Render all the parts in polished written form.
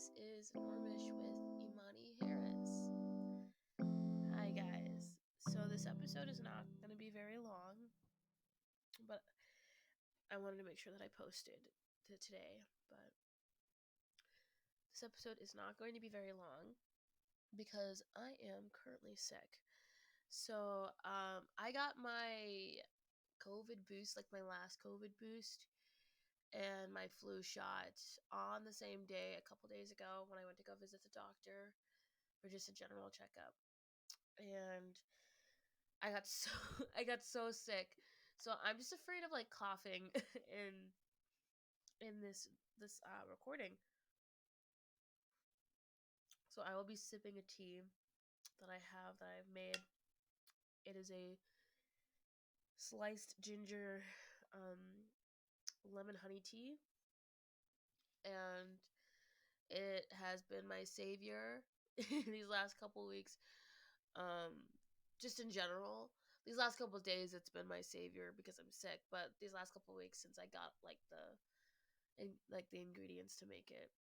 This is Normish with Imani Harris. Hi, guys. So, this episode is not going to be very long, but I wanted to make sure that I posted today. But this episode is not going to be very long because I am currently sick. So, I got my COVID boost, like my last COVID boost, and my flu shot on the same day a couple days ago when I went to go visit the doctor for just a general checkup. And I got so I got so sick. So I'm just afraid of like coughing in this recording. So I will be sipping a tea that I've made. It is a sliced ginger lemon honey tea, and it has been my savior these last couple weeks. Just in general, these last couple of days it's been my savior because I'm sick, but these last couple of weeks since I got like the ingredients to make it,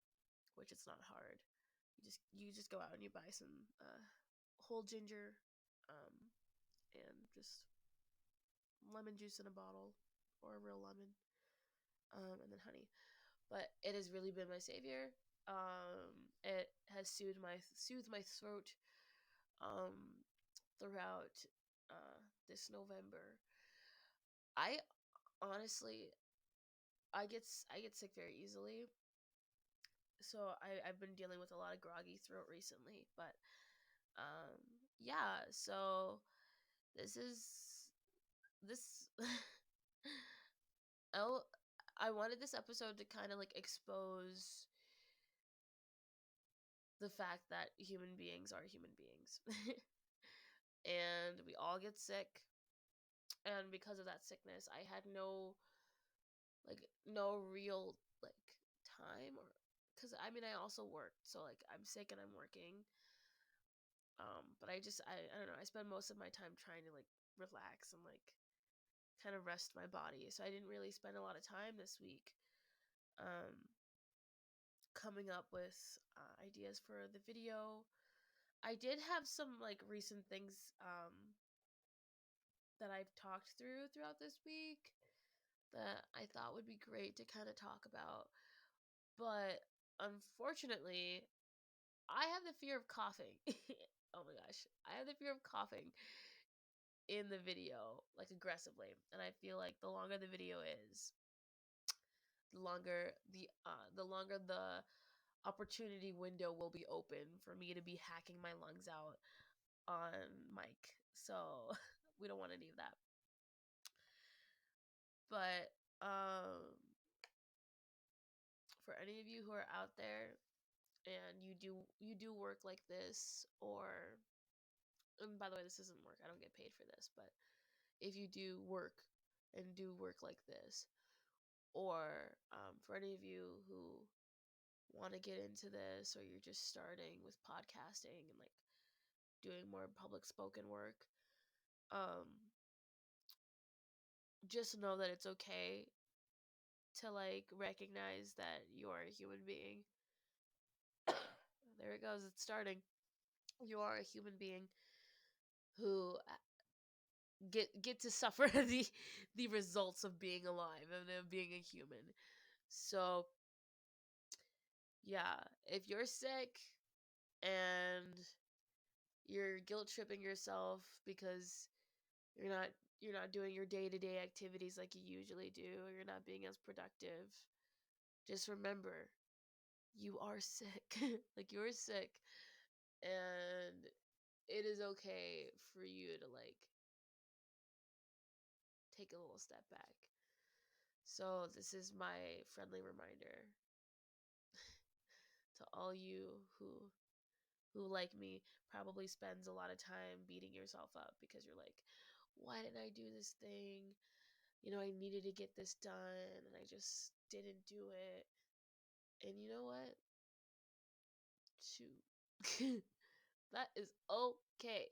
which it's not hard. You just go out and you buy some whole ginger, and just lemon juice in a bottle or a real lemon, and then honey. But it has really been my savior. It has soothed my throat throughout this November. I honestly I get sick very easily, so I've been dealing with a lot of groggy throat recently. But um, yeah, so this is this. Oh, I wanted this episode to kind of like expose the fact that human beings are human beings. And we all get sick, and because of that sickness I had no real like time, or because I mean I also work, so like I'm sick and I'm working, but I don't know, I spend most of my time trying to like relax and like kind of rest my body, so I didn't really spend a lot of time this week um coming up with ideas for the video. I did have some like recent things that I've talked throughout this week that I thought would be great to kind of talk about. But unfortunately, I have the fear of coughing. Oh my gosh. I have the fear of coughing in the video, like aggressively. And I feel like the longer the video is, the longer the opportunity window will be open for me to be hacking my lungs out on mic. So we don't want any of that. But for any of you who are out there and you do work like this, or and by the way, this isn't work, I don't get paid for this, but if you do work like this, or for any of you who want to get into this, or you're just starting with podcasting and like doing more public spoken work, um just know that it's okay to like recognize that you are a human being. There it goes, it's starting. You are a human being who get to suffer the results of being alive and of being a human. So yeah, if you're sick and you're guilt tripping yourself because you're not you're not doing your day-to-day activities like you usually do, or you're not being as productive, just remember you are sick. Like, you're sick, and it is okay for you to like take a little step back. So this is my friendly reminder to all you who like me probably spends a lot of time beating yourself up because you're like, why didn't I do this thing? I needed to get this done and I just didn't do it. And you know what? Shoot. That is okay.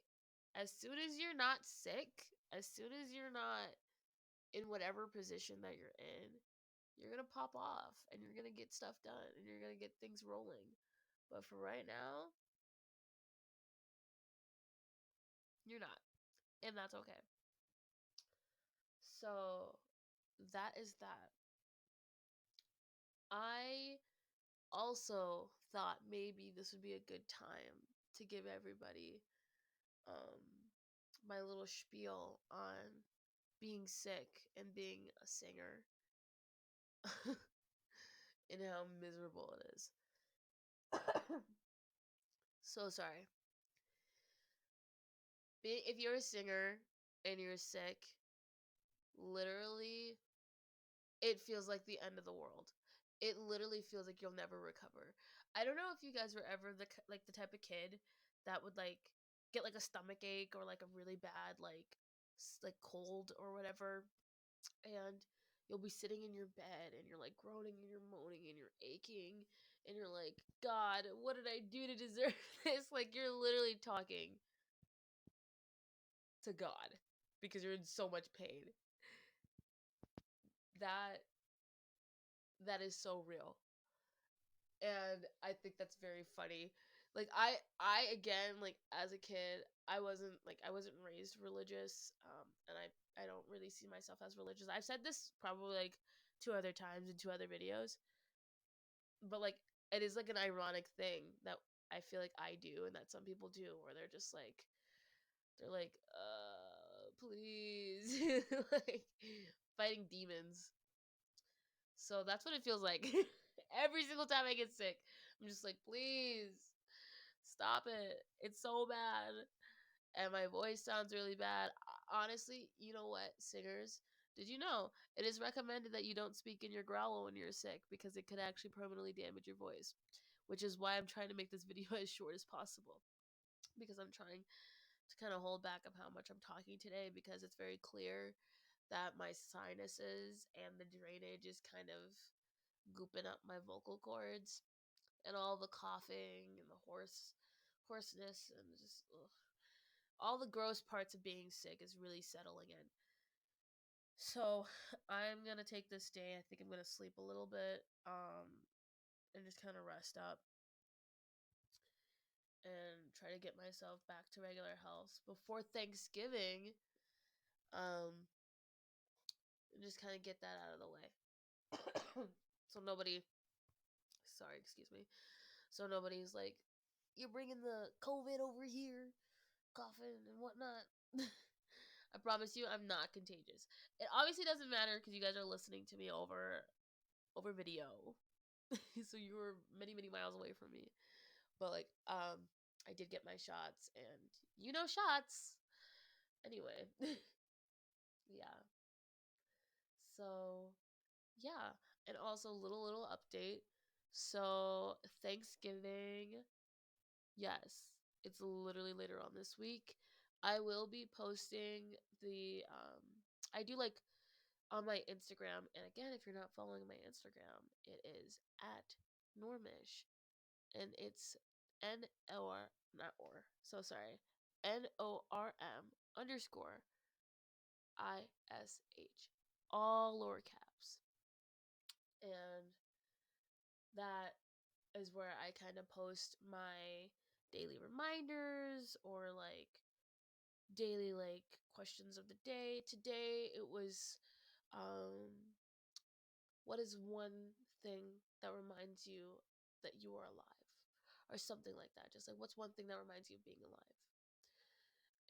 As soon as you're not sick, as soon as you're not in whatever position that you're in, you're going to pop off and you're going to get stuff done and you're going to get things rolling. But for right now, you're not. And that's okay. So that is that. I also thought maybe this would be a good time to give everybody um, my little spiel on being sick and being a singer and how miserable it is. So sorry. If you're a singer and you're sick, literally, it feels like the end of the world. It literally feels like you'll never recover. I don't know if you guys were ever the type of kid that would like get like a stomach ache or like a really bad like cold or whatever, and you'll be sitting in your bed and you're like groaning and you're moaning and you're aching and you're like, God, what did I do to deserve this? Like you're literally talking to God because you're in so much pain. That that is so real. And I think that's very funny. Like I again, like as a kid, I wasn't raised religious, and I don't really see myself as religious. I've said this probably like two other times in two other videos, but like it is like an ironic thing that I feel like I do and that some people do, where they're like, please, like fighting demons. So that's what it feels like. Every single time I get sick, I'm just like, please stop it. It's so bad. And my voice sounds really bad. Honestly, you know what, singers? Did you know it is recommended that you don't speak in your growl when you're sick because it could actually permanently damage your voice? Which is why I'm trying to make this video as short as possible. Because I'm trying to kind of hold back of how much I'm talking today because it's very clear that my sinuses and the drainage is kind of gooping up my vocal cords, and all the coughing and the hoarseness and just ugh. All the gross parts of being sick is really settling in. So I'm gonna take this day. I think I'm gonna sleep a little bit, and just kind of rest up and try to get myself back to regular health before Thanksgiving. And just kind of get that out of the way, so nobody. Sorry, excuse me. So nobody's like, you're bringing the COVID over here, coughing and whatnot. I promise you, I'm not contagious. It obviously doesn't matter because you guys are listening to me over video, so you were many many miles away from me. But like, I did get my shots, and shots. Anyway, yeah. So yeah, and also little update. So Thanksgiving, yes, it's literally later on this week. I will be posting I do like on my Instagram, and again, if you're not following my Instagram, it is at Normish, and it's N-O-R, not or, so sorry, Norm underscore ISH, all lower caps. And that is where I kind of post my daily reminders or like daily like questions of the day. Today it was what is one thing that reminds you that you are alive? Or something like that. Just like what's one thing that reminds you of being alive?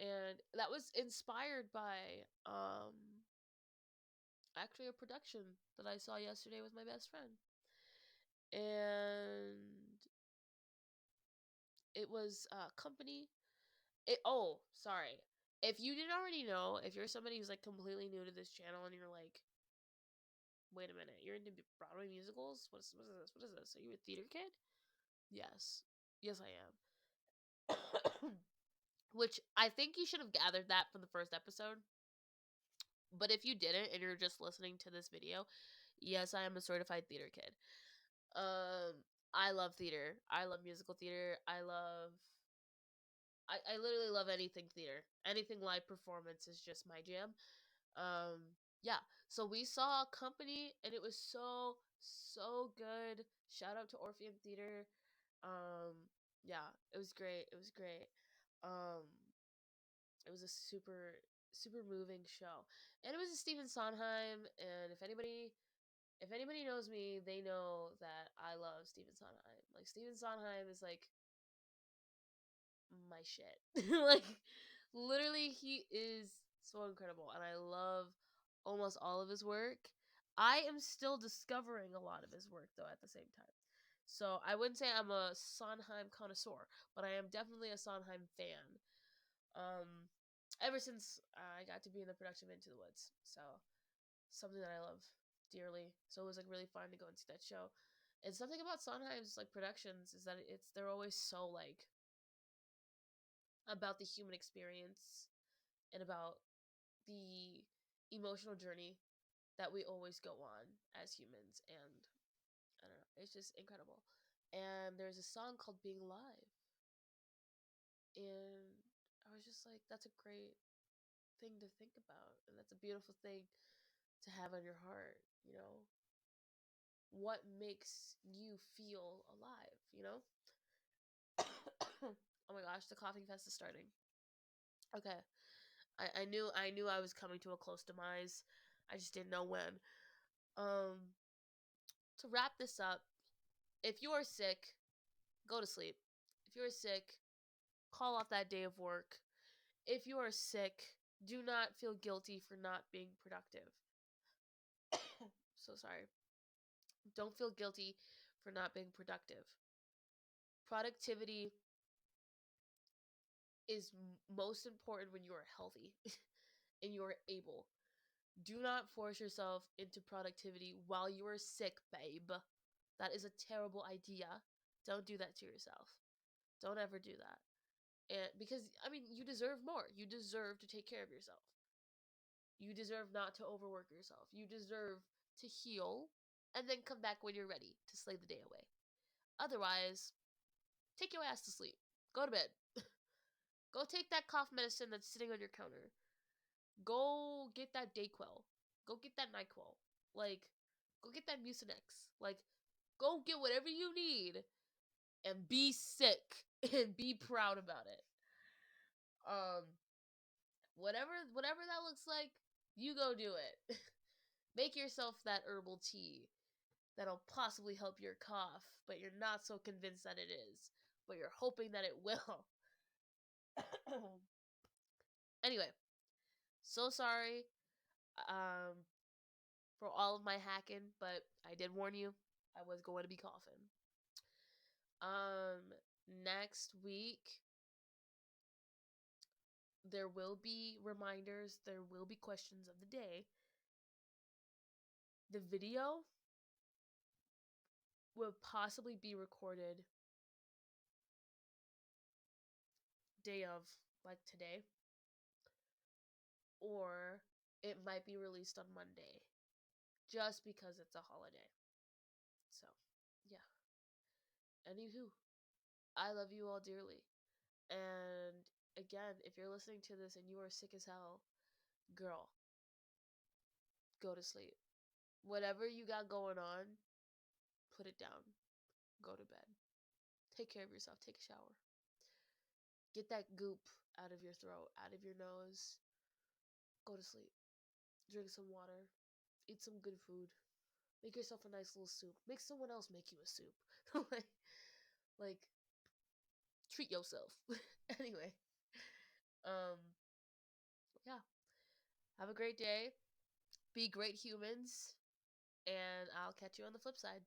And that was inspired by actually a production that I saw yesterday with my best friend. And it was a company. Sorry. If you didn't already know, if you're somebody who's like completely new to this channel and you're like, wait a minute, you're into Broadway musicals? What is this? What is this? Are you a theater kid? Yes. Yes, I am. Which I think you should have gathered that from the first episode. But if you didn't and you're just listening to this video, yes, I am a certified theater kid. I love theater. I love musical theater. I literally love anything theater. Anything live performance is just my jam. Yeah. So we saw a company and it was so good. Shout out to Orpheum Theater. Um, yeah, it was great. It was great. Um, it was a super moving show, and it was a Stephen Sondheim. And if anybody knows me, they know that I love Stephen Sondheim. Like Stephen Sondheim is like my shit. Like literally he is so incredible and I love almost all of his work. I am still discovering a lot of his work though at the same time. So I wouldn't say I'm a Sondheim connoisseur, but I am definitely a Sondheim fan. Um ever since I got to be in the production of Into the Woods. So something that I love dearly. So it was like really fun to go and see that show. And something about Sondheim's like productions is that they're always so like about the human experience and about the emotional journey that we always go on as humans. And I don't know, it's just incredible. And there's a song called Being Alive. And I was just like, that's a great thing to think about. And that's a beautiful thing to have on your heart, you know? What makes you feel alive, you know? Oh my gosh, the coughing fest is starting. Okay. I knew I was coming to a close demise. I just didn't know when. Um, to wrap this up, if you are sick, go to sleep. If you are sick, call off that day of work. If you are sick, do not feel guilty for not being productive. So sorry. Don't feel guilty for not being productive. Productivity is most important when you are healthy and you are able. Do not force yourself into productivity while you are sick, babe. That is a terrible idea. Don't do that to yourself. Don't ever do that. And because I mean, you deserve more. You deserve to take care of yourself. You deserve not to overwork yourself. You deserve to heal and then come back when you're ready to slay the day away. Otherwise, take your ass to sleep. Go to bed. Go take that cough medicine that's sitting on your counter. Go get that Dayquil. Go get that NyQuil. Like, go get that Mucinex. Like, go get whatever you need and be sick and be proud about it. Um, whatever that looks like, you go do it. Make yourself that herbal tea that'll possibly help your cough, but you're not so convinced that it is, but you're hoping that it will. Anyway, so sorry um for all of my hacking, but I did warn you I was going to be coughing. Next week there will be reminders, there will be questions of the day. The video will possibly be recorded day of, like today, or it might be released on Monday just because it's a holiday. So, yeah. Anywho, I love you all dearly. And again, if you're listening to this and you are sick as hell, girl, go to sleep. Whatever you got going on, put it down. Go to bed. Take care of yourself. Take a shower. Get that goop out of your throat, out of your nose. Go to sleep. Drink some water. Eat some good food. Make yourself a nice little soup. Make someone else make you a soup. like, like, treat yourself. Anyway, um, yeah. Have a great day. Be great humans. And I'll catch you on the flip side.